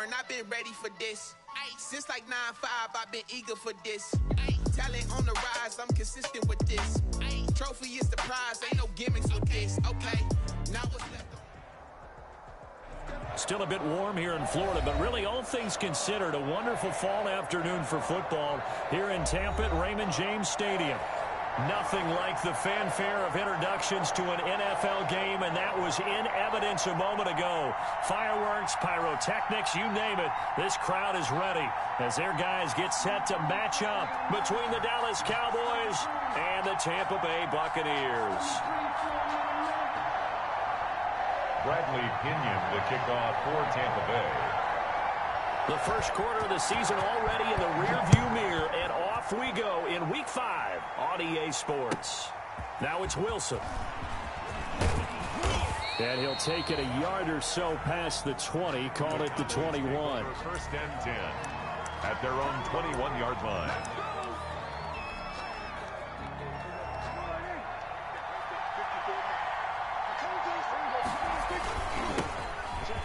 learn. I've been ready for this. Since like 9-5, I've been eager for this. Talent on the rise, I'm consistent with this. Trophy is the prize, ain't no gimmicks with this. Okay, now what's left? Still a bit warm here in Florida, but really all things considered, a wonderful fall afternoon for football here in Tampa at Raymond James Stadium. Nothing like the fanfare of introductions to an NFL game, and that was in evidence a moment ago. Fireworks, pyrotechnics, you name it. This crowd is ready as their guys get set to match up between the Dallas Cowboys and the Tampa Bay Buccaneers. Bradley Pinion to kick off for Tampa Bay. The first quarter of the season already in the rearview mirror, and off we go in Week 5 on EA Sports. Now it's Wilson. And he'll take it a yard or so past the 20, call it the 21. First and 10 at their own 21-yard line.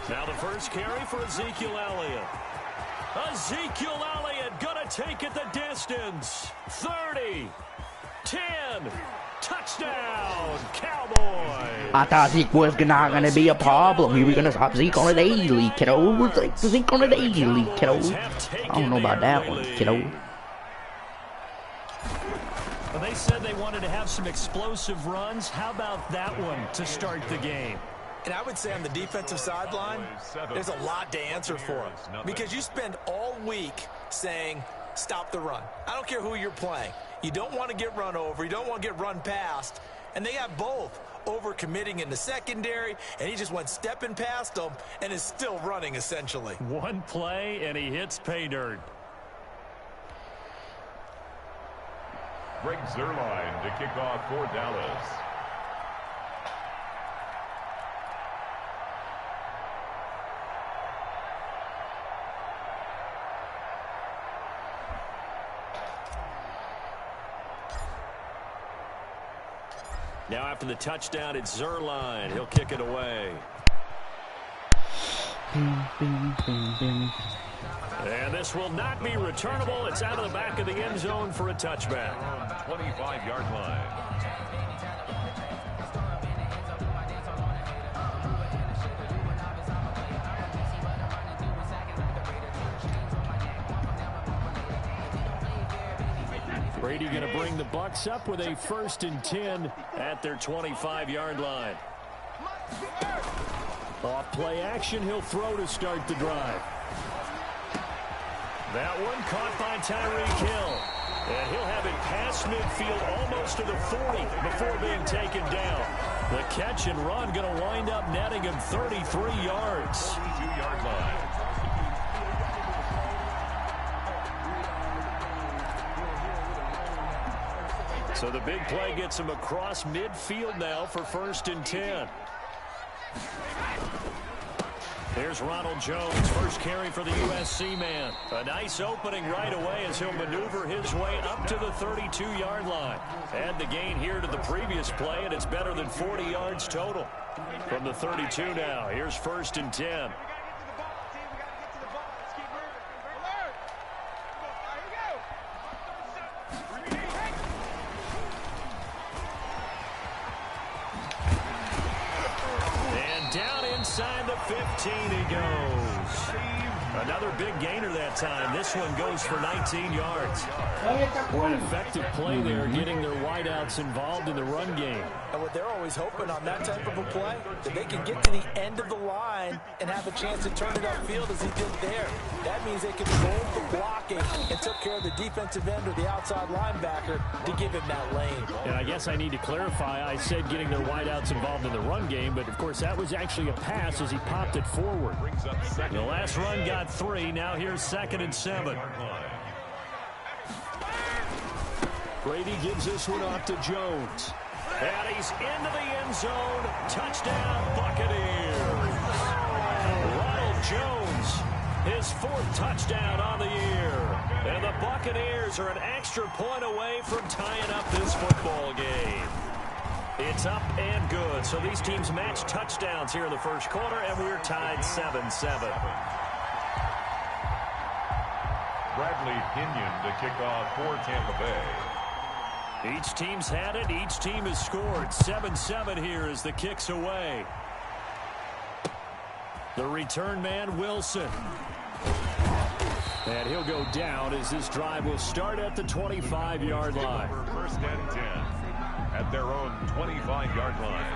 Now the first carry for Ezekiel Elliott. Ezekiel Elliott gonna take it the distance. 30, 10, touchdown, Cowboys. I thought Zeke was not gonna be a problem. We were gonna stop Zeke on a daily, kiddo. Zeke on a daily, kiddo. I don't know about that one, kiddo. Well, they said they wanted to have some explosive runs. How about that one to start the game? And I would say on the defensive sideline, there's a lot to answer for them. Because you spend all week saying, stop the run. I don't care who you're playing. You don't want to get run over. You don't want to get run past. And they have both. Over-committing in the secondary, and he just went stepping past them and is still running, essentially. One play, and he hits pay dirt. Greg Zuerlein to kick off for Dallas. Now after the touchdown, it's Zuerlein. He'll kick it away. And this will not be returnable. It's out of the back of the end zone for a touchback. 25-yard line. Brady going to bring the Bucs up with a 1st and 10 at their 25-yard line. Off play action, he'll throw to start the drive. That one caught by Tyreek Hill. And he'll have it past midfield almost to the 40 before being taken down. The catch and run going to wind up netting him 33 yards. 42-yard line. So the big play gets him across midfield now for 1st and 10. There's Ronald Jones, first carry for the USC man. A nice opening right away as he'll maneuver his way up to the 32-yard line. Add the gain here to the previous play, and it's better than 40 yards total. From the 32 now, here's 1st and 10. Inside the 15 he goes. Another big gainer that time. This one goes for 19 yards. What an effective play there, getting their wideouts involved in the run game. And what they're always hoping on that type of a play, that they can get to the end of the line and have a chance to turn it upfield as he did there. That means they controlled the blocking and took care of the defensive end or the outside linebacker to give him that lane. And I guess I need to clarify, I said getting their wideouts involved in the run game, but of course that was actually a pass as he popped it forward. The last run got 3. Now here's 2nd and 7. Brady gives this one off to Jones. And he's into the end zone. Touchdown, Buccaneers. Ronald Jones, his 4th touchdown on the year. And the Buccaneers are an extra point away from tying up this football game. It's up and good. So these teams match touchdowns here in the first quarter, and we're tied 7-7. Bradley Pinion to kick off for Tampa Bay. Each team's had it. Each team has scored. 7-7 here as the kick's away. The return man, Wilson. And he'll go down as this drive will start at the 25-yard line. First and 10 at their own 25-yard line.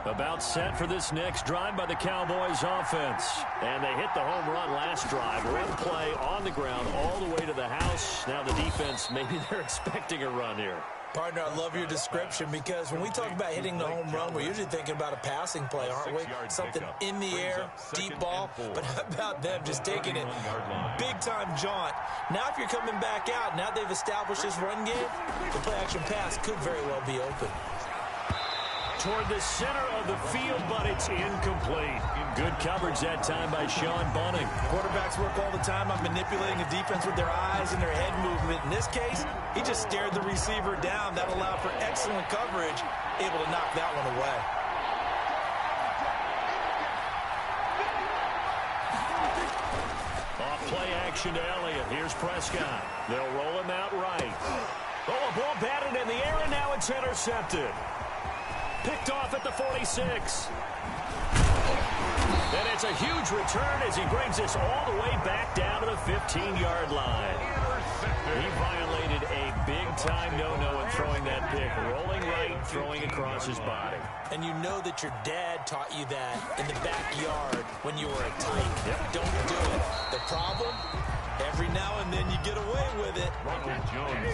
About set for this next drive by the Cowboys offense. And they hit the home run last drive. One play on the ground all the way to the house. Now the defense, maybe they're expecting a run here. Partner, I love your description because when we talk about hitting the home run, we're usually thinking about a passing play, aren't we? Something in the air, deep ball. But how about them just taking it big-time jaunt? Now if you're coming back out, now they've established this run game, the play-action pass could very well be open. Toward the center of the field, but it's incomplete. Good coverage that time by Sean Bunting. Quarterbacks work all the time on manipulating a defense with their eyes and their head movement. In this case, he just stared the receiver down. That allowed for excellent coverage, able to knock that one away. Off play action to Elliott. Here's Prescott. They'll roll him out right. Oh, a ball batted in the air, and now it's intercepted. Picked off at the 46. And it's a huge return as he brings this all the way back down to the 15-yard line. He violated a big-time no-no in throwing that pick. Rolling right, throwing across his body. And you know that your dad taught you that in the backyard when you were a tyke. Yep. Don't do it. The problem? Every now and then you get away with it.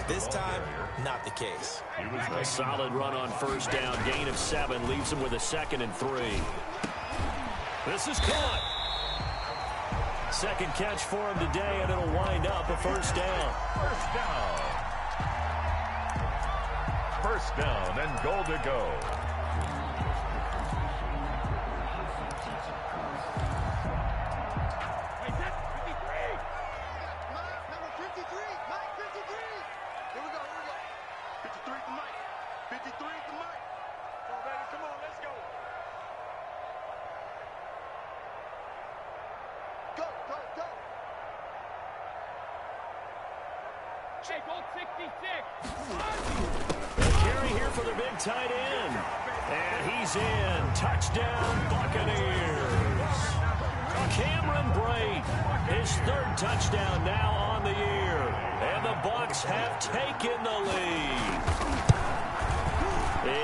This time, not the case. A solid run on first down. Gain of 7 leaves him with a 2nd and 3. This is caught. Second catch for him today, and it'll wind up a first down. First down and goal to go. The carry here for the big tight end. And he's in. Touchdown, Buccaneers. Cameron Brate, his 3rd touchdown now on the year. And the Bucs have taken the lead.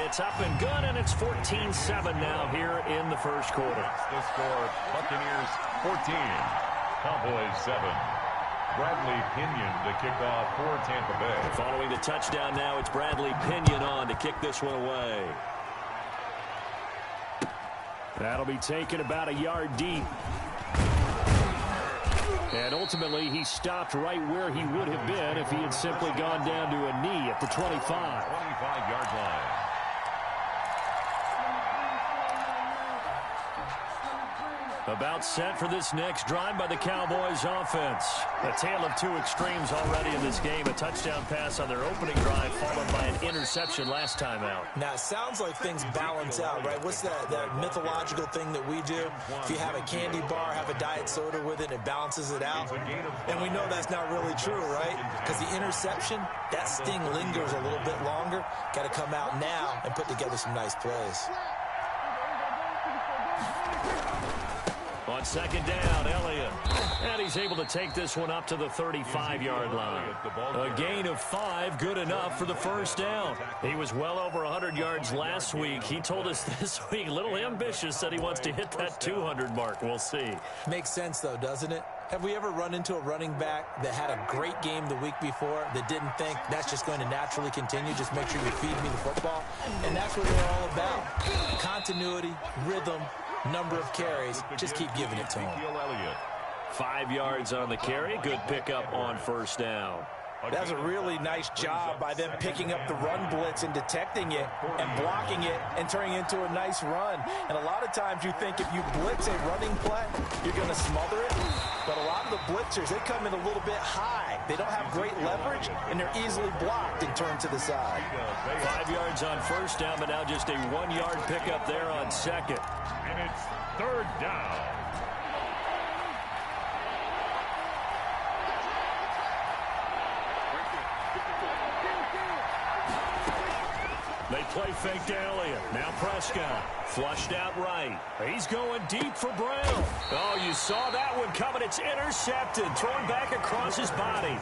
It's up and good, and it's 14-7 now here in the first quarter. The score, Buccaneers 14, Cowboys 7. Bradley Pinion to kick off for Tampa Bay. Following the touchdown now, it's Bradley Pinion on to kick this one away. That'll be taken about a yard deep. And ultimately, he stopped right where he would have been if he had simply gone down to a knee at the 25. 25-yard line. About set for this next drive by the Cowboys offense. A tale of 2 extremes already in this game. A touchdown pass on their opening drive followed by an interception last time out. Now, it sounds like things balance out, right? What's that mythological thing that we do? If you have a candy bar, have a diet soda with it, it balances it out. And we know that's not really true, right? Because the interception, that sting lingers a little bit longer. Got to come out now and put together some nice plays. On second down, Elliott. And he's able to take this one up to the 35-yard line. A gain of 5, good enough for the first down. He was well over 100 yards last week. He told us this week, a little ambitious, said he wants to hit that 200 mark. We'll see. Makes sense, though, doesn't it? Have we ever run into a running back that had a great game the week before that didn't think that's just going to naturally continue? Just make sure you feed me the football. And that's what we're all about. Continuity, rhythm, number of carries. Just keep giving it to him. 5 yards on the carry. Good pickup on first down. That's a really nice job by them picking up the run blitz and detecting it and blocking it and turning it into a nice run. And a lot of times you think if you blitz a running play, you're going to smother it. But a lot of the blitzers, they come in a little bit high. They don't have great leverage, and they're easily blocked and turned to the side. 5 yards on first down, but now just a 1-yard pickup there on second. And it's third down. They play fake to Elliott. Now Prescott. Flushed out right. He's going deep for Brown. Oh, you saw that one coming. It's intercepted. Thrown back across his body.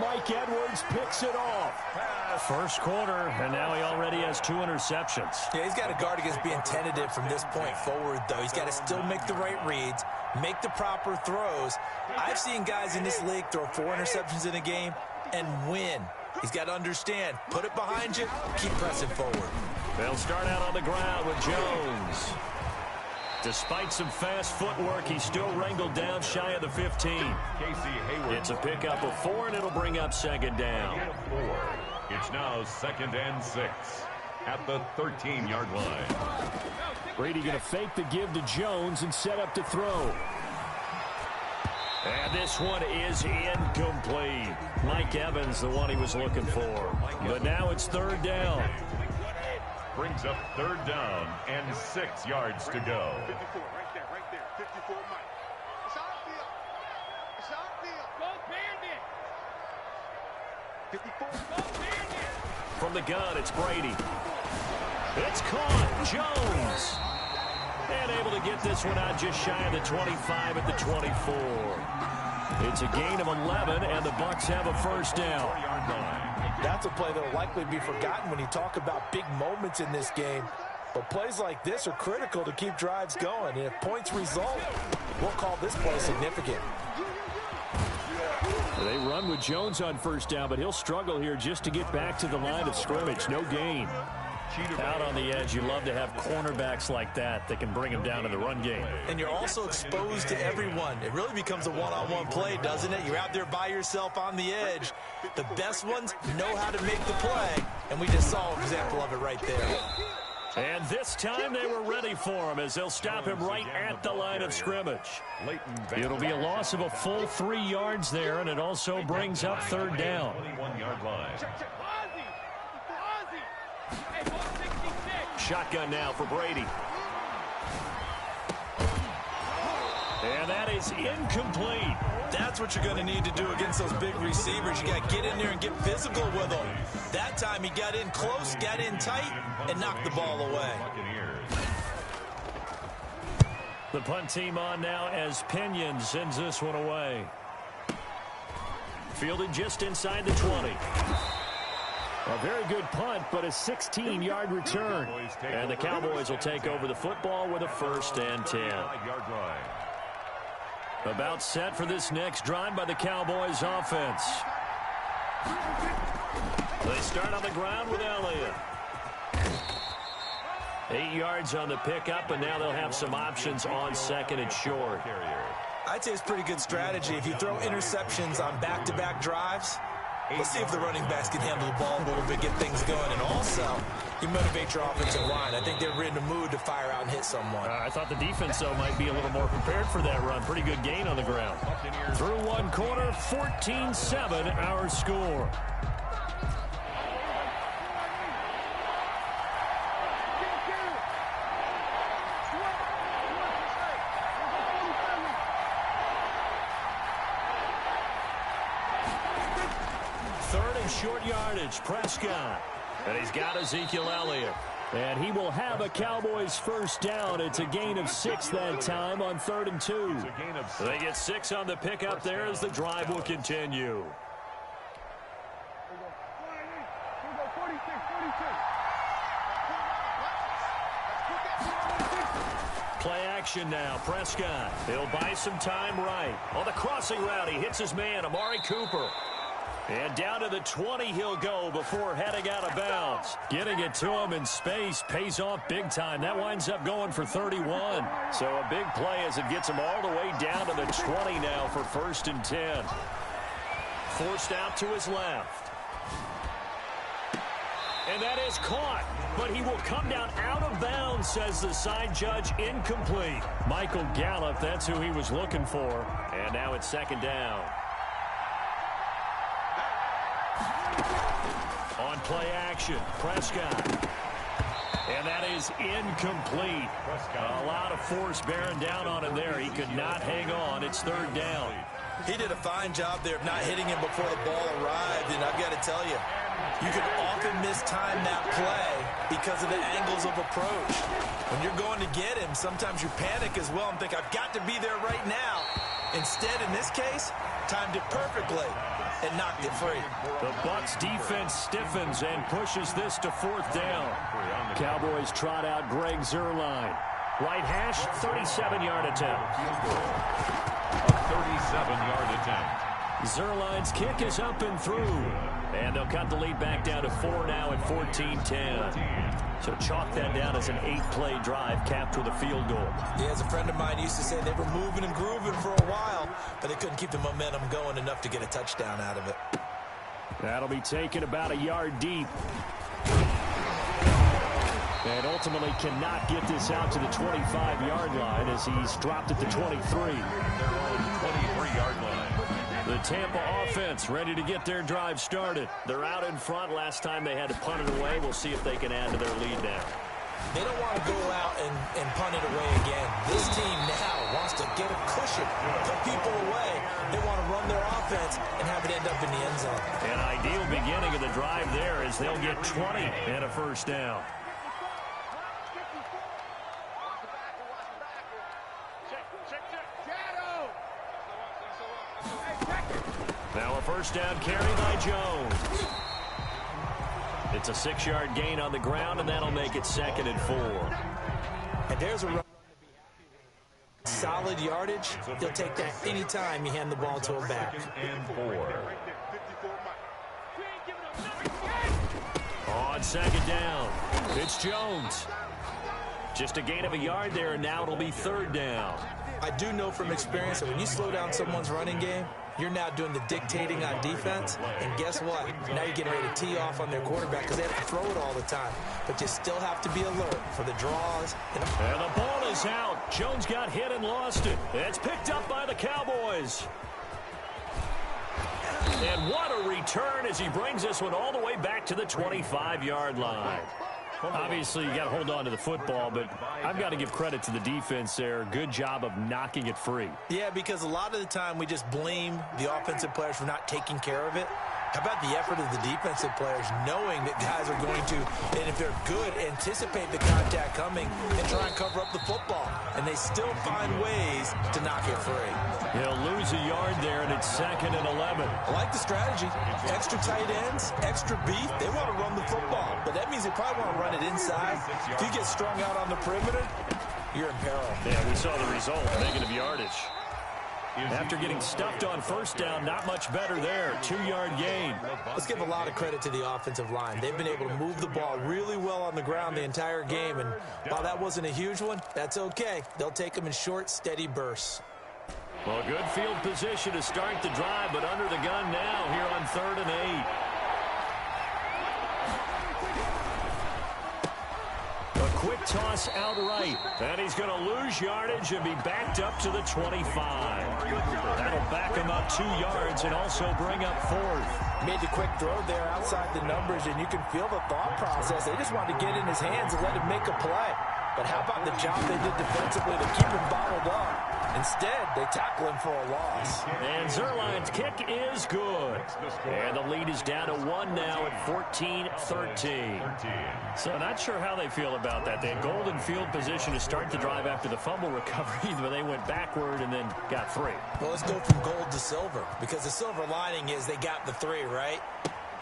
Mike Edwards picks it off. First quarter, and now he already has 2 interceptions. Yeah, he's got to guard against being tentative from this point forward, though. He's got to still make the right reads, make the proper throws. I've seen guys in this league throw 4 interceptions in a game and win. He's got to understand, put it behind you, keep pressing forward. They'll start out on the ground with Jones. Despite some fast footwork, he's still wrangled down shy of the 15. It's a pickup of 4, and it'll bring up second down. It's now 2nd and 6 at the 13-yard line. Brady going to fake the give to Jones and set up to throw. And this one is incomplete. Mike Evans, the one he was looking for. But now it's third down. Brings up third down and 6 yards to go. 54, right there, 54, Mike. It's our field. It's our field. Go Bandit. 54, go Bandit. From the gun, it's Brady. It's caught. Jones. And able to get this one out just shy of the 25 at the 24. It's a gain of 11, and the Bucs have a first down. That's a play that will likely be forgotten when you talk about big moments in this game. But plays like this are critical to keep drives going. And if points result, we'll call this play significant. They run with Jones on first down, but he'll struggle here just to get back to the line of scrimmage. No gain. Out on the edge, you love to have cornerbacks like that that can bring them down in the run game. And you're also exposed to everyone. It really becomes a one-on-one play, doesn't it? You're out there by yourself on the edge. The best ones know how to make the play, and we just saw an example of it right there. And this time they were ready for him as they'll stop him right at the line of scrimmage. It'll be a loss of a full 3 yards there, and it also brings up third down. 21-yard line. Shotgun now for Brady. And that is incomplete. That's what you're going to need to do against those big receivers. You got to get in there and get physical with them. That time he got in close, got in tight, and knocked the ball away. The punt team on now as Pinion sends this one away. Fielded just inside the 20. A very good punt, but a 16-yard return. And the Cowboys will take over the football with a 1st and 10. About set for this next drive by the Cowboys offense. They start on the ground with Elliott. 8 yards on the pickup, and now they'll have some options on 2nd and short. I'd say it's pretty good strategy. If you throw interceptions on back-to-back drives, let's see if the running backs can handle the ball a little bit, get things going. And also, you motivate your offensive line. I think they're in the mood to fire out and hit someone. I thought the defense, though, might be a little more prepared for that run. Pretty good gain on the ground. Through one quarter, 14-7 our score. Short yardage, Prescott. And he's got Ezekiel Elliott. And he will have a Cowboys first down. It's a gain of 6 that time on 3rd and 2. They get 6 on the pickup there as the drive will continue. Play action now. Prescott. He'll buy some time right. On the crossing route, he hits his man, Amari Cooper. And down to the 20 he'll go before heading out of bounds. Getting it to him in space pays off big time. That winds up going for 31. So a big play as it gets him all the way down to the 20 now for 1st and 10. Forced out to his left. And that is caught, but he will come down out of bounds, says the side judge. Incomplete. Michael Gallup, that's who he was looking for. And now it's second down. On play action, Prescott. And that is incomplete. A lot of force bearing down on him there. He could not hang on. It's third down. He did a fine job there of not hitting him before the ball arrived, and I've got to tell you, you can often mistime that play because of the angles of approach. When you're going to get him, sometimes you panic as well and think, I've got to be there right now. Instead, in this case, timed it perfectly and knocked it free. The Bucs defense stiffens and pushes this to fourth down. Cowboys trot out Greg Zuerlein. Right hash, 37-yard attempt. A 37-yard attempt. Zuerlein's kick is up and through. And they'll cut the lead back down to 4 now at 14-10. So chalk that down as an 8-play drive capped with a field goal. Yeah, as a friend of mine used to say, they were moving and grooving for a while, but they couldn't keep the momentum going enough to get a touchdown out of it. That'll be taken about a yard deep. And ultimately cannot get this out to the 25-yard line as he's dropped at the 23. Their own 23-yard line. The Tampa offense ready to get their drive started. They're out in front. Last time they had to punt it away. We'll see if they can add to their lead now. They don't want to go out and punt it away again. This team now wants to get a cushion, put people away. They want to run their offense and have it end up in the end zone. An ideal beginning of the drive there is they'll get 20 and a first down. Now a first down carry by Jones. It's a 6-yard gain on the ground, and that'll make it 2nd and 4. And there's a run. Solid yardage. He'll take that anytime you hand the ball to him back. And 4. On second down, it's Jones. Just a gain of a yard there, and now it'll be third down. I do know from experience that when you slow down someone's running game, you're now doing the dictating on defense, and guess what? Now you're getting ready to tee off on their quarterback because they have to throw it all the time. But you still have to be alert for the draws. And the ball is out. Jones got hit and lost it. It's picked up by the Cowboys. And what a return as he brings this one all the way back to the 25-yard line. Obviously, you got to hold on to the football, but I've got to give credit to the defense there. Good job of knocking it free. Yeah, because a lot of the time we just blame the offensive players for not taking care of it. How about the effort of the defensive players knowing that guys are going to, and if they're good, anticipate the contact coming and try and cover up the football. And they still find ways to knock it free. He'll lose a yard there, and it's 2nd and 11. I like the strategy. Extra tight ends, extra beef. They want to run the football, but that means they probably want to run it inside. If you get strung out on the perimeter, you're in peril. Yeah, we saw the result, negative yardage. After getting stuffed on first down, not much better there. 2-yard gain. Let's give a lot of credit to the offensive line. They've been able to move the ball really well on the ground the entire game, and while that wasn't a huge one, that's okay. They'll take them in short, steady bursts. Well, good field position to start the drive, but under the gun now here on 3rd and 8. A quick toss outright, and he's going to lose yardage and be backed up to the 25. That'll back him up 2 yards and also bring up 4th. Made the quick throw there outside the numbers, and you can feel the thought process. They just wanted to get in his hands and let him make a play. But how about the job they did defensively to keep him bottled up? Instead, they tackle him for a loss. And Zuerlein's kick is good. And the lead is down to 1 now at 14-13. So not sure how they feel about that. They had golden field position to start the drive after the fumble recovery, but they went backward and then got 3. Well, let's go from gold to silver, because the silver lining is they got the 3, right?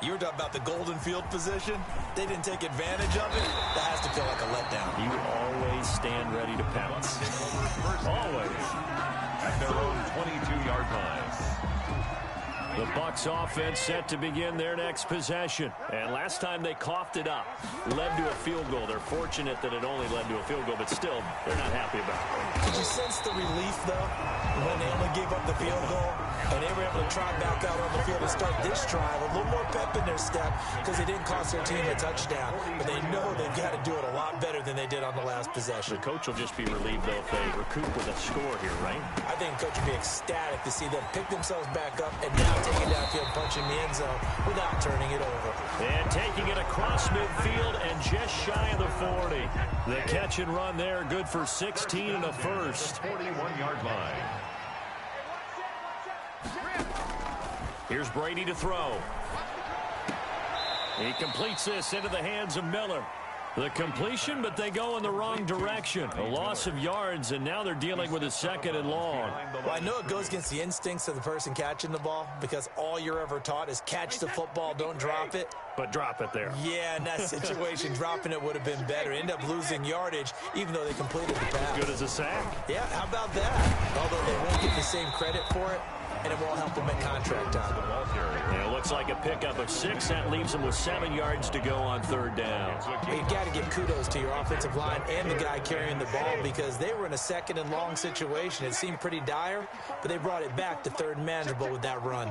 You were talking about the golden field position. They didn't take advantage of it. That has to feel like a letdown. You always stand ready to pounce. Always. At their own 22-yard line. The Bucs offense set to begin their next possession. And last time they coughed it up, led to a field goal. They're fortunate that it only led to a field goal, but still, they're not happy about it. Did you sense the relief, though, when they only gave up the field goal? And they were able to try back out on the field and start this drive. A little more pep in their step because they didn't cost their team a touchdown. But they know they've got to do it a lot better than they did on the last possession. The coach will just be relieved, though, if they recoup with a score here, right? I think the coach will be ecstatic to see them pick themselves back up and now take it downfield, punching the end zone without turning it over. And taking it across midfield and just shy of the 40. The catch and run there, good for 16 and a first. 41-yard line. Here's Brady to throw. He completes this into the hands of Miller. The completion, but they go in the wrong direction. A loss of yards, and now they're dealing with a second and long. Well, I know it goes against the instincts of the person catching the ball because all you're ever taught is catch the football, don't drop it. But drop it there. Yeah, in that situation, dropping it would have been better. End up losing yardage, even though they completed the pass. As good as a sack. Yeah, how about that? Although they won't get the same credit for it, and it won't help them at contract time. Yeah, it looks like a pickup of 6. That leaves them with 7 yards to go on third down. You've got to give kudos to your offensive line and the guy carrying the ball because they were in a second and long situation. It seemed pretty dire, but they brought it back to third and manageable with that run.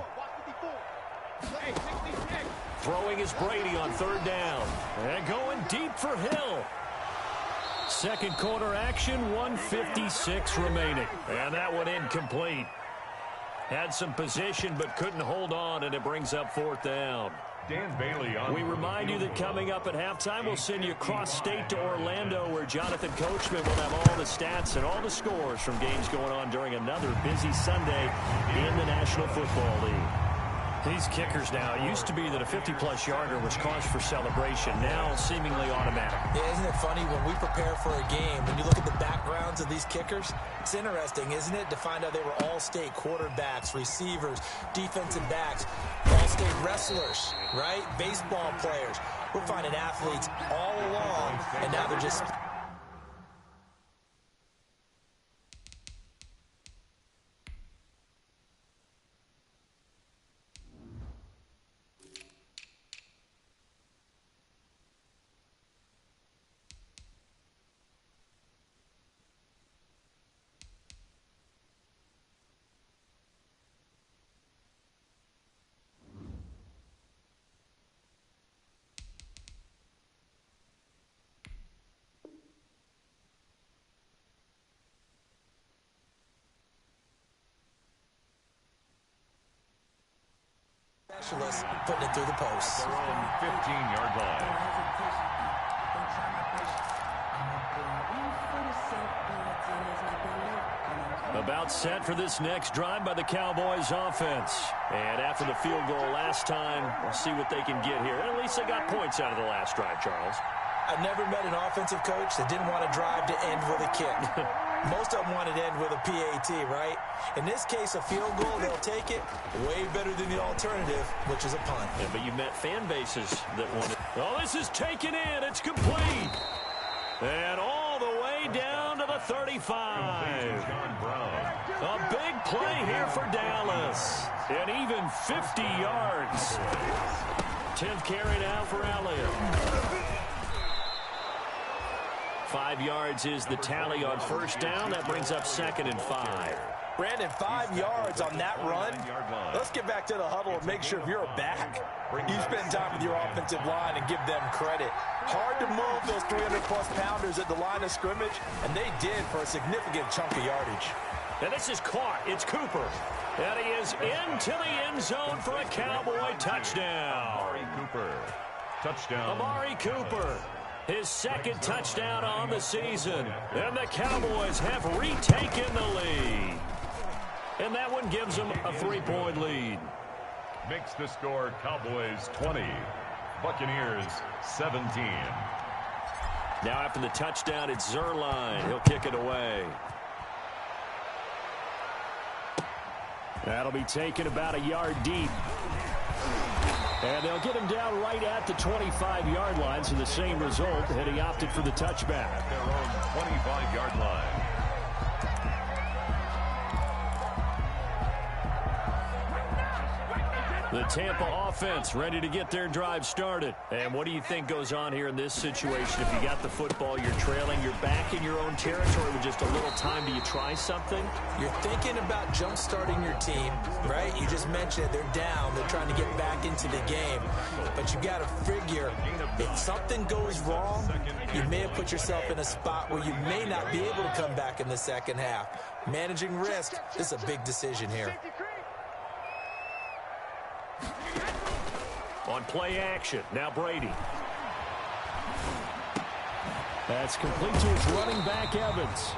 Throwing is Brady on third down. And going deep for Hill. Second quarter action, 1:56 remaining. And that one incomplete. Had some position but couldn't hold on, and it brings up fourth down. Dan Bailey on. We remind you that coming up at halftime, we'll send you cross-state to Orlando, where Jonathan Coachman will have all the stats and all the scores from games going on during another busy Sunday in the National Football League. These kickers now, it used to be that a 50-plus yarder was cause for celebration, now seemingly automatic. Yeah, isn't it funny when we prepare for a game, when you look at the backgrounds of these kickers, it's interesting, isn't it, to find out they were all-state quarterbacks, receivers, defensive backs, all-state wrestlers, right? Baseball players. We're finding athletes all along, and now they're just... specialists putting it through the post. Their own 15-yard line. About set for this next drive by the Cowboys offense. And after the field goal last time, we'll see what they can get here. At least they got points out of the last drive, Charles. I've never met an offensive coach that didn't want to drive to end with a kick. Most of them wanted to end with a PAT, right? In this case, a field goal, they'll take it way better than the alternative, which is a punt. Yeah, but you met fan bases that wanted. Oh, this is taken in. It's complete. And all the way down to the 35. A big play here for Dallas. And even 50 yards. 10th carry now for Elliott. 5 yards is the tally on first down. That brings up 2nd and 5. Brandon, 5 yards on that run. Let's get back to the huddle and make sure if you're a back, you spend time with your offensive line and give them credit. Hard to move those 300-plus pounders at the line of scrimmage, and they did for a significant chunk of yardage. And this is caught. It's Cooper. And he is into the end zone for a Cowboy touchdown. Amari Cooper. Touchdown. Amari Cooper. His second touchdown on the season. And the Cowboys have retaken the lead. And that one gives them a 3-point lead. Makes the score Cowboys 20. Buccaneers 17. Now after the touchdown, it's Zerline. He'll kick it away. That'll be taken about a yard deep. And they'll get him down right at the 25-yard line, so the same result, and he opted for the touchback. At their own 25-yard line. The Tampa offense ready to get their drive started. And what do you think goes on here in this situation? If you got the football, you're trailing, you're back in your own territory with just a little time. Do you try something? You're thinking about jump-starting your team, right? You just mentioned they're down. They're trying to get back into the game. But you got to figure if something goes wrong, you may have put yourself in a spot where you may not be able to come back in the second half. Managing risk, this is a big decision here. On play action, now Brady. That's complete to his running back, Evans.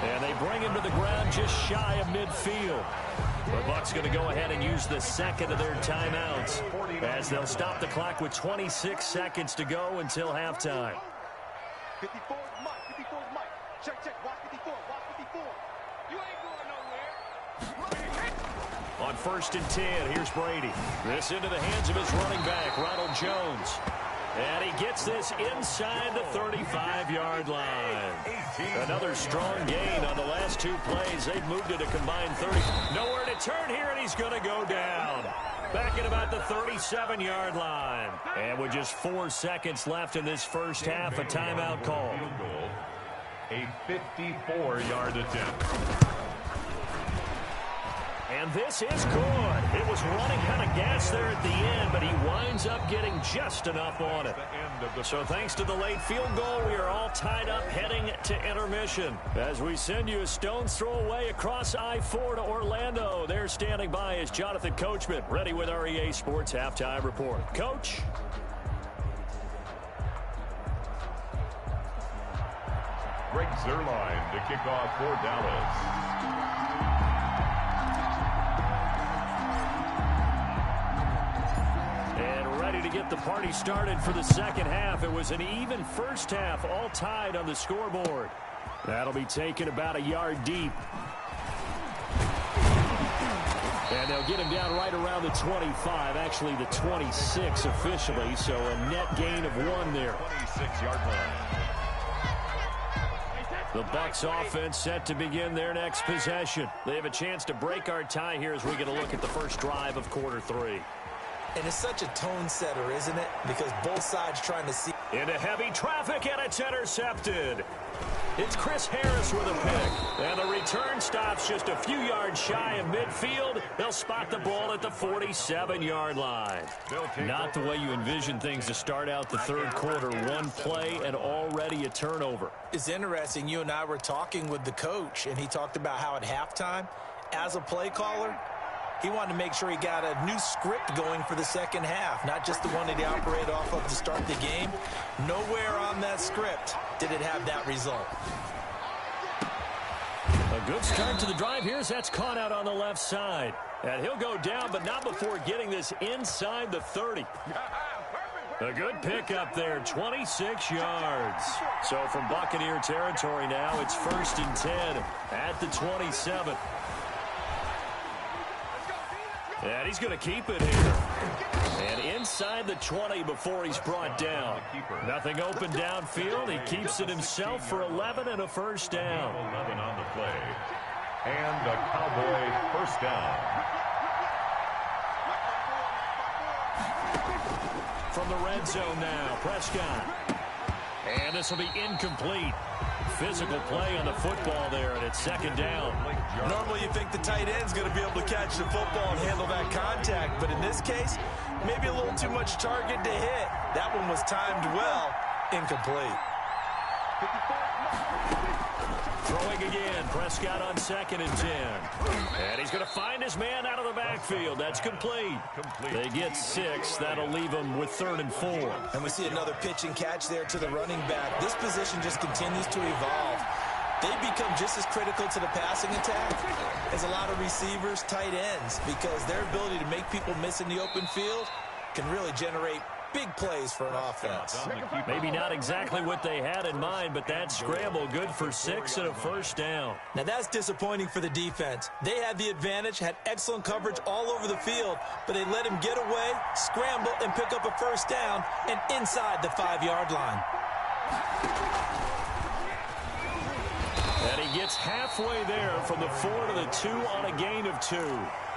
And they bring him to the ground just shy of midfield. The Bucs going to go ahead and use the second of their timeouts as they'll stop the clock with 26 seconds to go until halftime. 54 is Mike. 54 is Mike. Check, check. Watch 54. Watch 54. You ain't going nowhere. On 1st and 10, here's Brady. This into the hands of his running back, Ronald Jones. And he gets this inside the 35-yard line. Another strong gain on the last two plays. They've moved it a combined 30. Nowhere to turn here, and he's going to go down. Back at about the 37-yard line. And with just 4 seconds left in this first half, a timeout call. A 54-yard attempt. And this is good. It was running kind of gas there at the end, but he winds up getting just enough on it. So thanks to the late field goal, we are all tied up heading to intermission. As we send you a stone's throw away across I-4 to Orlando. There standing by is Jonathan Coachman, ready with our EA Sports Halftime Report. Coach? Greg Zuerlein to kick off for Dallas. To get the party started for the second half. It was an even first half, all tied on the scoreboard. That'll be taken about a yard deep. And they'll get him down right around the 25, actually the 26 officially, so a net gain of 1 there. 26-yard line. The Bucs offense set to begin their next possession. They have a chance to break our tie here as we get a look at the first drive of quarter 3. And it's such a tone setter, isn't it? Because both sides trying to see. Into heavy traffic, and it's intercepted. It's Chris Harris with a pick. And the return stops just a few yards shy of midfield. They'll spot the ball at the 47-yard line. Not the way you envision things to start out the third quarter. One play and already a turnover. It's interesting. You and I were talking with the coach, and he talked about how at halftime, as a play caller, he wanted to make sure he got a new script going for the second half, not just the one that he operated off of to start the game. Nowhere on that script did it have that result. A good start to the drive here as that's caught out on the left side. And he'll go down, but not before getting this inside the 30. A good pickup there, 26 yards. So from Buccaneer territory now, it's 1st and 10 at the 27. And he's going to keep it here. And inside the 20 before he's brought down. Nothing open downfield. He keeps it himself for 11 and a first down. 11 on the play. And a Cowboy first down. From the red zone now, Prescott. And this will be incomplete. Physical play on the football there, and it's second down. Normally you think the tight end's going to be able to catch the football and handle that contact, but in this case, maybe a little too much target to hit. That one was timed well, incomplete. Throwing again, Prescott on 2nd and 10. And he's going to find his man out of the backfield. That's complete. They get 6. That'll leave them with 3rd and 4. And we see another pitch and catch there to the running back. This position just continues to evolve. They become just as critical to the passing attack as a lot of receivers, tight ends, because their ability to make people miss in the open field can really generate big plays for an offense. Maybe not exactly what they had in mind, but that scramble good for 6 and a first down. Now that's disappointing for the defense. They had the advantage, had excellent coverage all over the field, but they let him get away, scramble, and pick up a first down and inside the 5-yard line. And he gets halfway there from the 4 to the 2 on a gain of 2.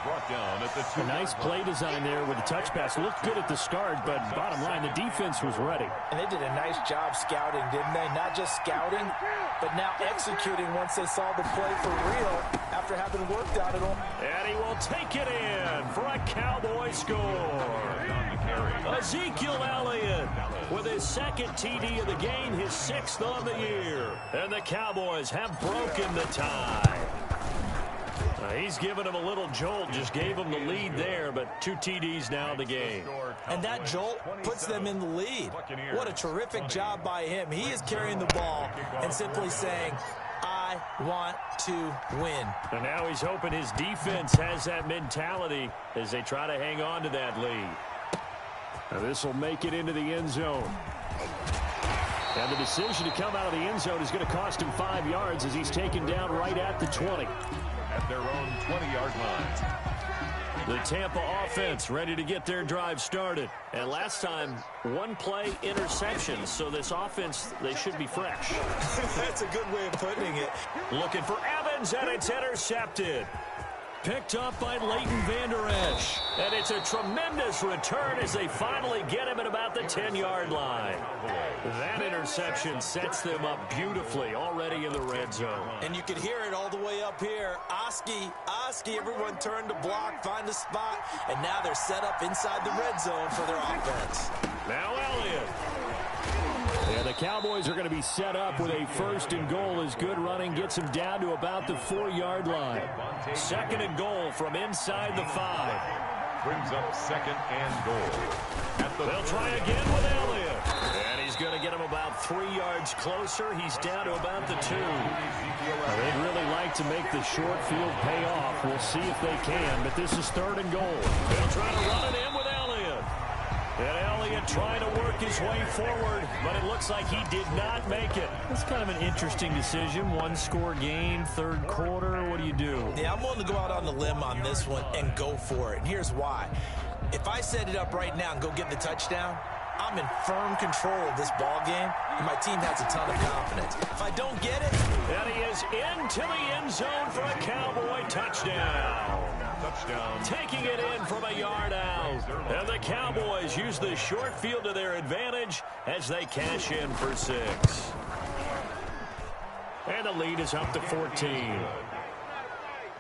Brought down at the 2-yard line. A nice play design there with the touch pass. Looked good at the start, but bottom line, the defense was ready. And they did a nice job scouting, didn't they? Not just scouting, but now executing once they saw the play for real after having worked on it all. And he will take it in for a Cowboy score. Ezekiel Elliott with his second TD of the game, his 6th on the year. And the Cowboys have broken the tie. He's given him a little jolt, just gave him the lead there, but 2 TDs now in the game. And that jolt puts them in the lead. What a terrific job by him. He is carrying the ball and simply saying, I want to win. And now he's hoping his defense has that mentality as they try to hang on to that lead. Now this will make it into the end zone. And the decision to come out of the end zone is going to cost him 5 yards as he's taken down right at the 20. At their own 20-yard line. The Tampa offense ready to get their drive started. And last time, 1 play interception. So this offense, they should be fresh. That's a good way of putting it. Looking for Evans, and it's intercepted. Picked up by Leighton Vander Esch. And it's a tremendous return as they finally get him at about the 10-yard line. That interception sets them up beautifully already in the red zone. And you could hear it all the way up here. Oski, everyone turned to block, find a spot, and now they're set up inside the red zone for their offense. Now Elliott. And the Cowboys are going to be set up with a 1st and goal as good running gets them down to about the 4-yard line. 2nd and goal from inside the 5. Brings up 2nd and goal. They'll try again with Elliott. And he's going to get him about 3 yards closer. He's down to about the 2. They'd really like to make the short field pay off. We'll see if they can, but this is 3rd and goal. They'll try to run it in with Elliott. And Elliott trying to work his way forward, but it looks like he did not make it. It's kind of an interesting decision. 1-score game, 3rd quarter. What do you do? Yeah, I'm willing to go out on the limb on this one and go for it. And here's why. If I set it up right now and go get the touchdown, I'm in firm control of this ball game, and my team has a ton of confidence. If I don't get it, and he is into the end zone for a Cowboy touchdown. Taking it in from a yard out. And the Cowboys use the short field to their advantage as they cash in for 6. And the lead is up to 14.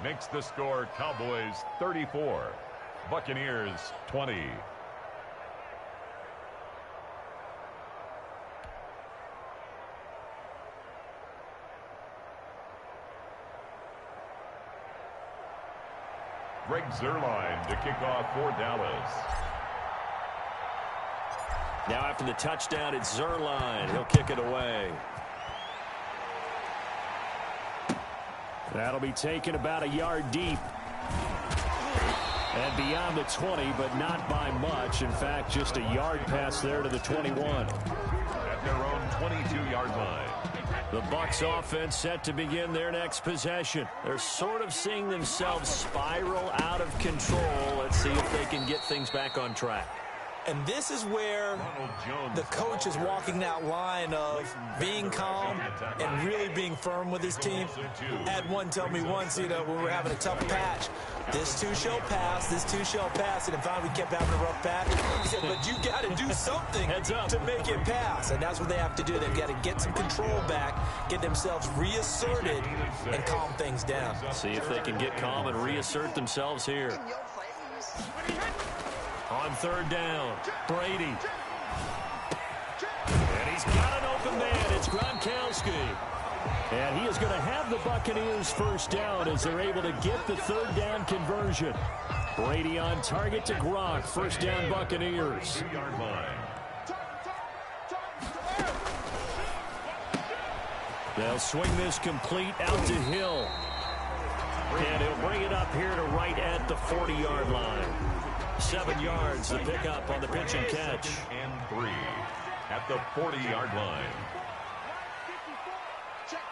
Makes the score Cowboys 34, Buccaneers 20. Greg Zuerlein to kick off for Dallas. Now after the touchdown, it's Zuerlein. He'll kick it away. That'll be taken about a yard deep. And beyond the 20, but not by much. In fact, just a yard pass there to the 21. At their own 22-yard line. The Bucs offense set to begin their next possession. They're sort of seeing themselves spiral out of control. Let's see if they can get things back on track. And this is where the coach is walking that line of being calm and really being firm with his team. I had one tell me once, when we were having a tough patch, this too shall pass, this too shall pass. And finally we kept having a rough patch. He said, but you got to do something to make it pass. And that's what they have to do. They've got to get some control back, get themselves reasserted, and calm things down. See if they can get calm and reassert themselves here. On 3rd down, Brady. And he's got an open man. It's Gronkowski. And he is going to have the Buccaneers 1st down as they're able to get the 3rd down conversion. Brady on target to Gronk. 1st down Buccaneers. They'll swing this complete out to Hill. And he'll bring it up here to right at the 40-yard line. 7 yards to pick up on the pitch and catch. And 3 at the 40-yard line. Check.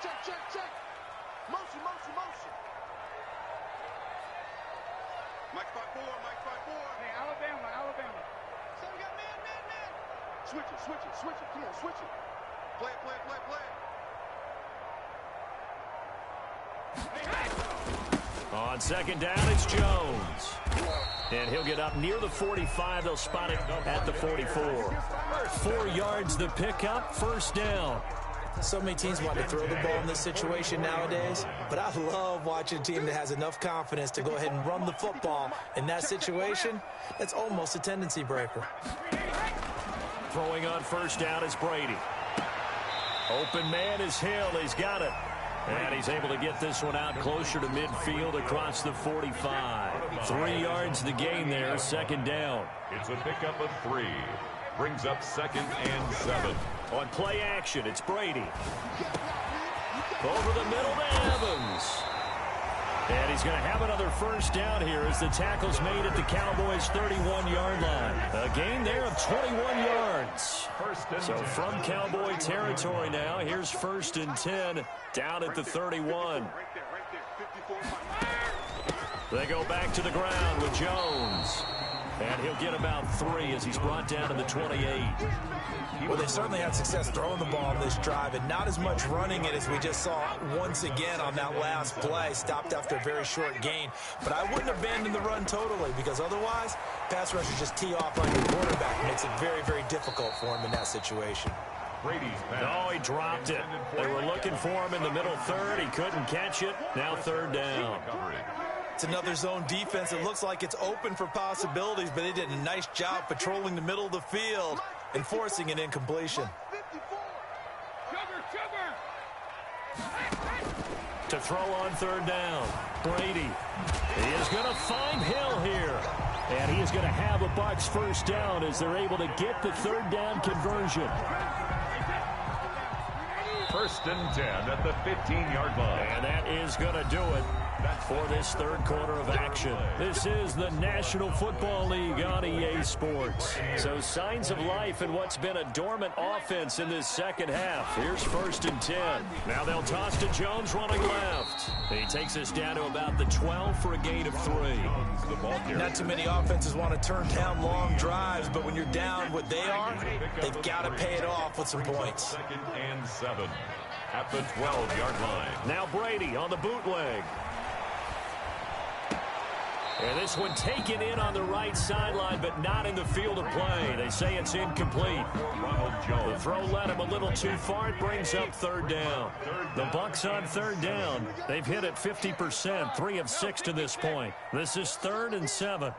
Motion. Mike 5-4. Hey, Alabama. So we got man. Switch it. Come on, switch it. Play it. Hey. On second down, it's Jones. And he'll get up near the 45. They'll spot it at the 44. 4 yards the pickup, first down. So many teams want to throw the ball in this situation nowadays, but I love watching a team that has enough confidence to go ahead and run the football. In that situation, that's almost a tendency breaker. Throwing on first down is Brady. Open man is Hill. He's got it. And he's able to get this one out closer to midfield across the 45. 3 yards the gain there, second down. It's a pickup of 3. Brings up 2nd and 7. On play action, it's Brady. Over the middle to Evans. And he's going to have another first down here as the tackle's made at the Cowboys' 31-yard line. A gain there of 21 yards. So from Cowboy territory now, here's 1st and 10 down at the 31. They go back to the ground with Jones. And he'll get about 3 as he's brought down to the 28. Well, they certainly had success throwing the ball in this drive, and not as much running it as we just saw once again on that last play. Stopped after a very short gain. But I wouldn't abandon the run totally, because otherwise, pass rushers just tee off on your quarterback. Makes it very, very difficult for him in that situation. No, he dropped it. They were looking for him in the middle third. He couldn't catch it. Now 3rd down. It's another zone defense. It looks like it's open for possibilities, but they did a nice job patrolling the middle of the field and forcing an incompletion. To throw on 3rd down, Brady. He is going to find Hill here. And he is going to have a Bucs first down as they're able to get the 3rd down conversion. 1st and 10 at the 15-yard line. And that is going to do it for this 3rd quarter of action. This is the National Football League on EA Sports. So signs of life in what's been a dormant offense in this second half. Here's 1st and 10. Now they'll toss to Jones running left. He takes us down to about the 12 for a gain of 3. Not too many offenses want to turn down long drives, but when you're down what they are, they've got to pay it off with some points. 2nd and 7 at the 12-yard line. Now Brady on the bootleg. And this one taken in on the right sideline, but not in the field of play. They say it's incomplete. The throw led him a little too far. It brings up 3rd down. The Bucs on 3rd down. They've hit it 50%, 3 of 6 to this point. This is 3rd and 7.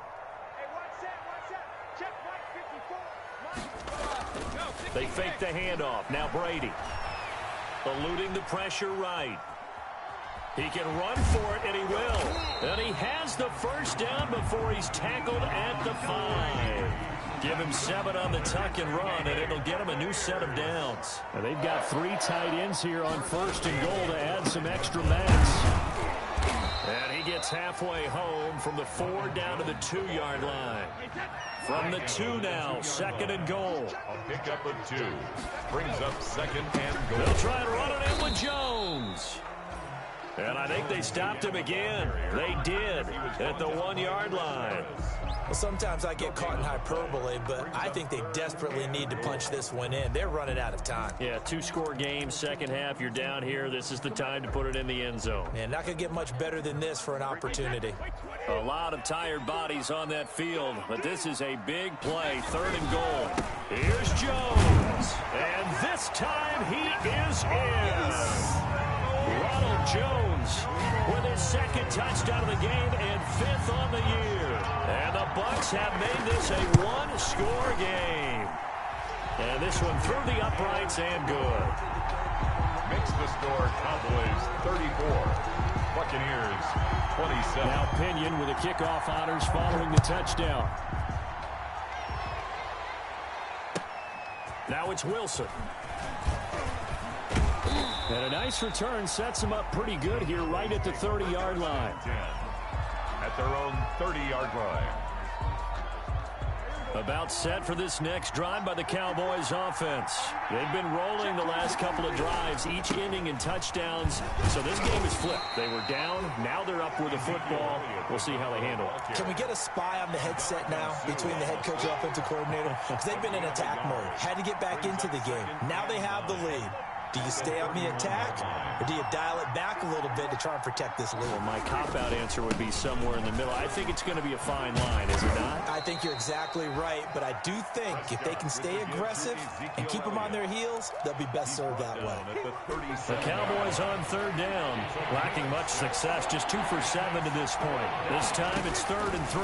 They fake the handoff. Now Brady. Eluding the pressure right. He can run for it, and he will. And he has the first down before he's tackled at the 5. Give him 7 on the tuck and run, and it'll get him a new set of downs. And they've got 3 tight ends here on 1st and goal to add some extra mass. And he gets halfway home from the 4 down to the 2-yard line. From the 2 now, 2nd and goal. A pickup of 2. Brings up 2nd and goal. They'll try to run it in with Jones. And I think they stopped him again. They did at the 1-yard line. Well, sometimes I get caught in hyperbole, but I think they desperately need to punch this one in. They're running out of time. Yeah, 2-score game, second half. You're down here. This is the time to put it in the end zone. And not going to get much better than this for an opportunity. A lot of tired bodies on that field, but this is a big play. 3rd and goal. Here's Jones. And this time he is in. Ronald Jones with his 2nd touchdown of the game and 5th on the year. And the Bucs have made this a 1-score game. And this one through the uprights and good. Makes the score Cowboys 34, Buccaneers 27. Now Pinion with the kickoff honors following the touchdown. Now it's Wilson. And a nice return sets him up pretty good here right at the 30-yard line. 10 at their own 30-yard line. About set for this next drive by the Cowboys offense. They've been rolling the last couple of drives, each inning in touchdowns. So this game is flipped. They were down. Now they're up with the football. We'll see how they handle it. Can we get a spy on the headset now between the head coach and offensive coordinator? Because they've been in attack mode. Had to get back into the game. Now they have the lead. Do you stay on the attack, or do you dial it back a little bit to try and protect this lead? Well, my cop-out answer would be somewhere in the middle. I think it's going to be a fine line, is it not? I think you're exactly right, but I do think if they can stay aggressive and keep them on their heels, they'll be best served that way. The Cowboys on third down, lacking much success, just 2 for 7 to this point. This time it's 3rd and 3.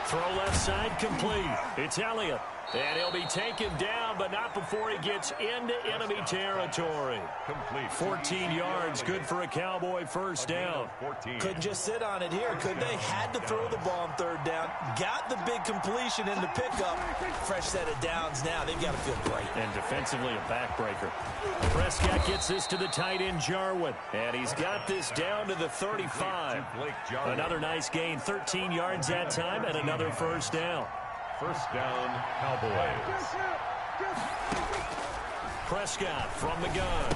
Throw left side complete. It's Elliott. And he'll be taken down, but not before he gets into enemy territory. Complete. 14 yards, good for a Cowboy first down. Couldn't just sit on it here, could they? Had to throw the ball on third down. Got the big completion in the pickup. Fresh set of downs now. They've got to feel great. And defensively, a backbreaker. Prescott gets this to the tight end, Jarwin. And he's got this down to the 35. Another nice gain, 13 yards that time, and another first down. First down, Cowboys. Prescott from the gun.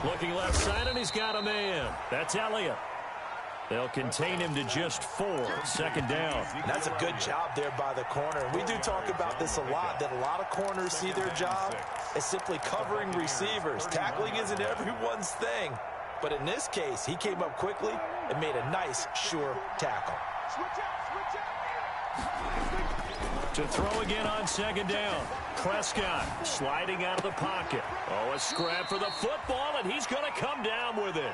Looking left side, and he's got a man. That's Elliott. They'll contain him to just 4. Second down. That's a good job there by the corner. We do talk about this a lot, that a lot of corners see their job as simply covering receivers. Tackling isn't everyone's thing. But in this case, he came up quickly and made a nice, sure tackle. To throw again on second down. Prescott sliding out of the pocket. Oh, a scrap for the football, and he's going to come down with it.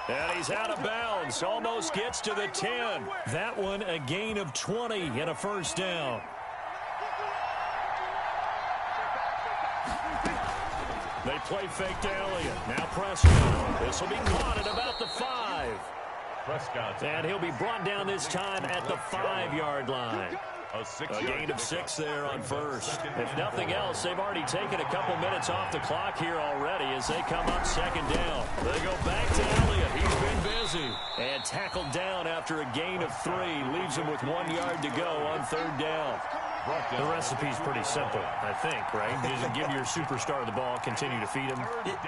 And he's out of bounds. Almost gets to the 10. That one a gain of 20 and a first down. They play fake to Elliott. Now Prescott. This will be caught at about the 5. Prescott. And he'll be brought down this time at the 5-yard line. A gain of 6 there on first. If nothing else, they've already taken a couple minutes off the clock here already as they come up second down. They go back to Elliott. He's been busy. And tackled down after a gain of 3. Leaves him with 1 yard to go on third down. The recipe's pretty simple, I think, right? You just give your superstar the ball, continue to feed him.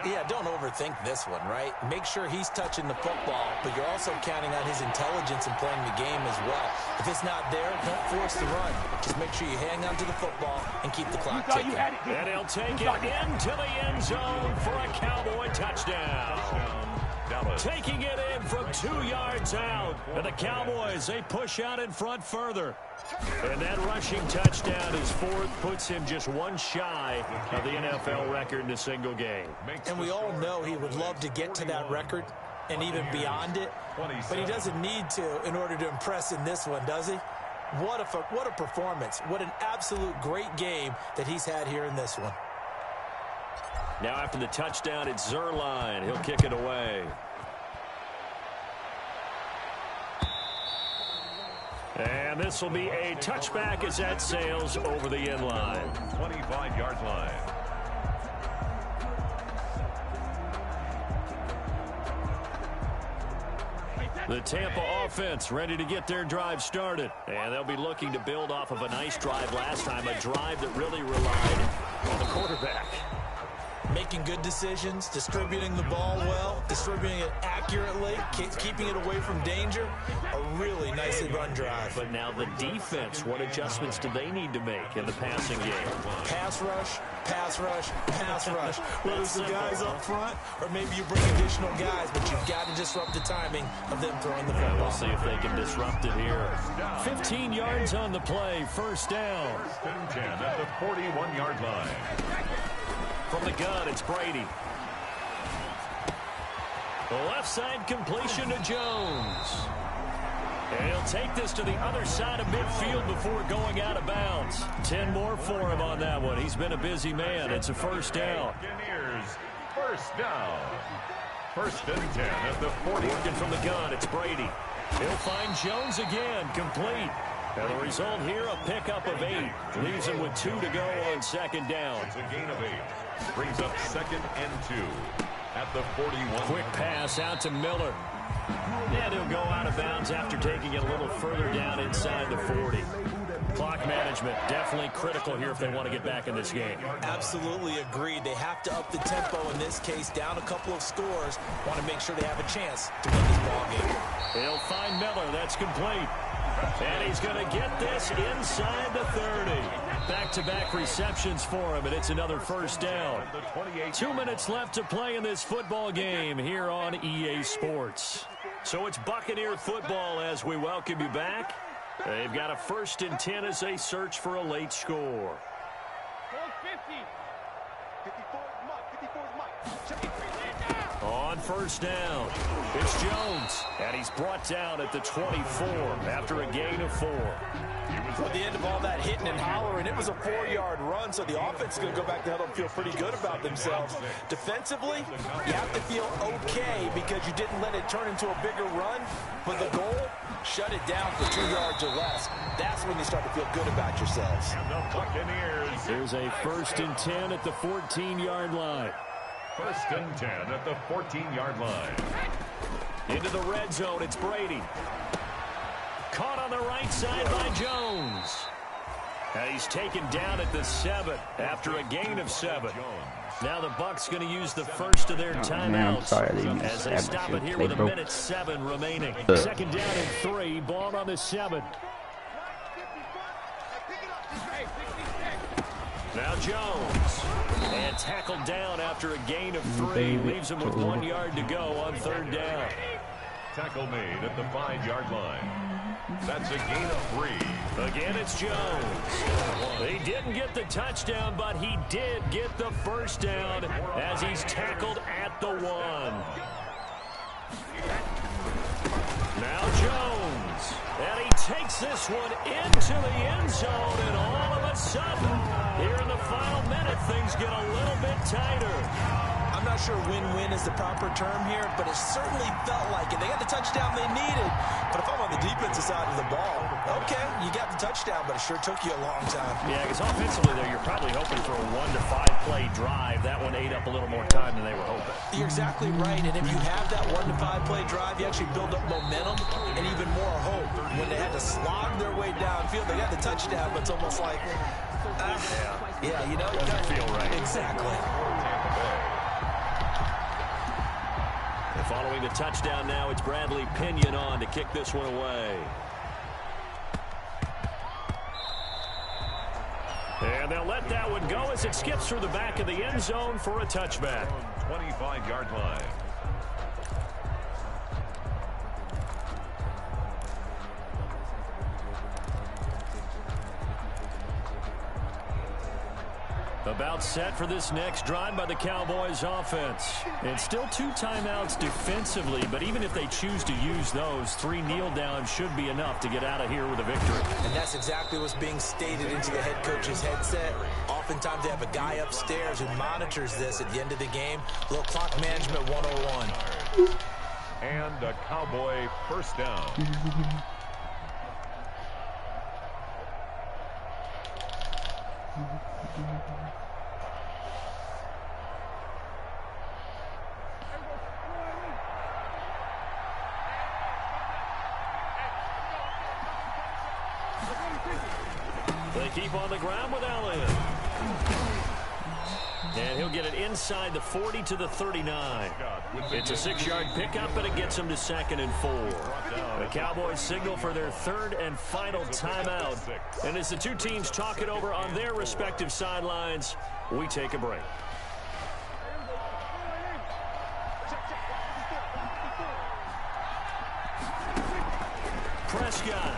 Yeah, don't overthink this one, right? Make sure he's touching the football, but you're also counting on his intelligence in playing the game as well. If it's not there, don't force the run. Just make sure you hang on to the football and keep the clock ticking. And he'll take it into the end zone for a Cowboy touchdown. Taking it in from 2 yards out. And the Cowboys, they push out in front further. And that rushing touchdown is 4th, puts him just 1 shy of the NFL record in a single game. And we all know he would love to get to that record and even beyond it, but he doesn't need to in order to impress in this one, does he? What a performance. What an absolute great game that he's had here in this one. Now after the touchdown, it's Zerline. He'll kick it away. And this will be a touchback as that sails over the end line. 25-yard line. The Tampa offense ready to get their drive started. And they'll be looking to build off of a nice drive last time, a drive that really relied on the quarterback. Making good decisions, distributing the ball well, distributing it accurately, keeping it away from danger. A really nicely run drive. But now the defense, what adjustments do they need to make in the passing game? Pass rush, pass rush, pass rush. Whether it's the guys up front or maybe you bring additional guys, but you've got to disrupt the timing of them throwing the football. We'll see if they can disrupt it here. 15 yards on the play, first down. 10 at the 41-yard line. From the gun, it's Brady. The left side completion to Jones. And he'll take this to the other side of midfield before going out of bounds. 10 more for him on that one. He's been a busy man. It's a first down. First down. First and 10 at the 40. Working from the gun, it's Brady. He'll find Jones again, complete. And the result here, a pickup of 8. Leaves him with 2 to go on second down. It's a gain of 8. Brings up second and 2 at the 41. Quick pass out to Miller. And he'll go out of bounds after taking it a little further down inside the 40. Clock management, definitely critical here if they want to get back in this game. Absolutely agreed. They have to up the tempo in this case, down a couple of scores. Want to make sure they have a chance to win this ball game. He'll find Miller. That's complete. And he's going to get this inside the 30. Back-to-back receptions for him, and it's another first down. 2 minutes left to play in this football game here on EA Sports. So it's Buccaneer football as we welcome you back. They've got a 1st and 10 as they search for a late score. 1st down, it's Jones, and he's brought down at the 24 after a gain of 4. At the end of all that hitting and hollering, it was a 4-yard run, so the offense is going to go back to the huddle and feel pretty good about themselves. Defensively, you have to feel okay because you didn't let it turn into a bigger run, but the goal, shut it down for 2 yards or less. That's when you start to feel good about yourselves. And the Buccaneers. Here's a 1st and 10 at the 14-yard line. 1st and 10 at the 14-yard line. Into the red zone, it's Brady. Caught on the right side by Jones. And he's taken down at the 7 after a gain of 7. Now the Bucs going to use the first of their timeouts as they stop it here with a minute 7 remaining. 2nd down and 3, ball on the 7. Now Jones. And tackled down after a gain of 3. Leaves him with 1 yard to go on 3rd down. Tackle made at the 5-yard line. That's a gain of 3. Again, it's Jones. He didn't get the touchdown, but he did get the 1st down as he's tackled at the 1. Now Jones. And he takes this one into the end zone, and all of a sudden, here in the final minute, things get a little bit tighter. I'm not sure win-win is the proper term here, but it certainly felt like it. They got the touchdown they needed. But if I'm on the defensive side of the ball, okay, you got the touchdown, but it sure took you a long time. Yeah, because offensively there, you're probably hoping for a 1 to 5 play drive. That one ate up a little more time than they were hoping. You're exactly right, and if you have that 1 to 5 play drive, you actually build up momentum and even more hope. When they had to slog their way downfield, they got the touchdown, but it's almost like, yeah, you know, doesn't feel right. Exactly. Following the touchdown now, it's Bradley Pinion on to kick this one away. And they'll let that one go as it skips through the back of the end zone for a touchback. 25-yard line. About set for this next drive by the Cowboys offense. And still 2 timeouts defensively, but even if they choose to use those, 3 kneel downs should be enough to get out of here with a victory. And that's exactly what's being stated into the head coach's headset. Oftentimes they have a guy upstairs who monitors this at the end of the game. A little clock management 101. And a Cowboy 1st down. They keep on the ground with Elliott. And he'll get it inside the 40 to the 39. It's a 6-yard pickup, and it gets him to 2nd and 4. The Cowboys signal for their 3rd and final timeout. And as the 2 teams talk it over on their respective sidelines, we take a break. Prescott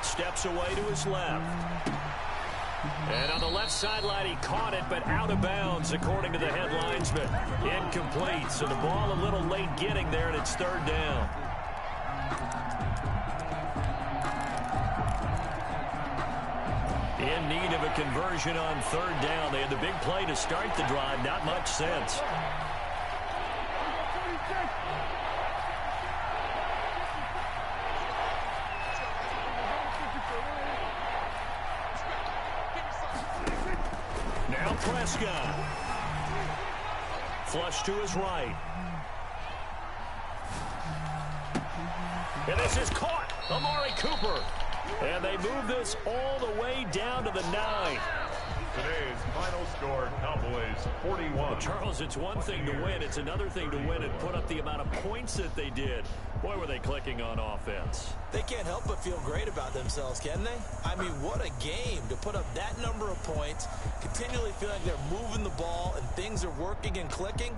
steps away to his left. And on the left sideline, he caught it, but out of bounds, according to the head linesman. Incomplete, so the ball a little late getting there, and it's 3rd down. In need of a conversion on 3rd down. They had the big play to start the drive, not much sense. Prescott. Flush to his right. And this is caught. Amari Cooper. And they move this all the way down to the 9. Today's final score, Cowboys 41. Well, Charles, it's one thing to win. It's another thing to win and put up the amount of points that they did. Boy, were they clicking on offense. They can't help but feel great about themselves, can they? I mean, what a game to put up that number of points, continually feel like they're moving the ball and things are working and clicking.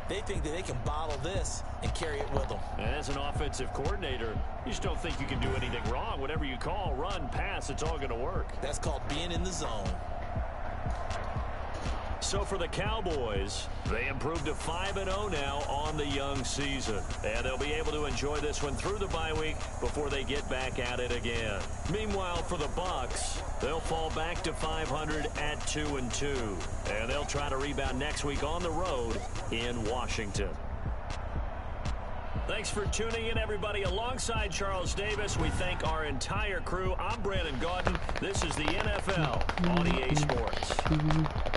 They think that they can bottle this and carry it with them. And as an offensive coordinator, you just don't think you can do anything wrong. Whatever you call, run, pass, it's all going to work. That's called being in the zone. So for the Cowboys, they improved to 5-0 now on the young season. And they'll be able to enjoy this one through the bye week before they get back at it again. Meanwhile, for the Bucs, they'll fall back to 500 at 2-2. And they'll try to rebound next week on the road in Washington. Thanks for tuning in, everybody. Alongside Charles Davis, we thank our entire crew. I'm Brandon Gaudin. This is the NFL on EA Sports.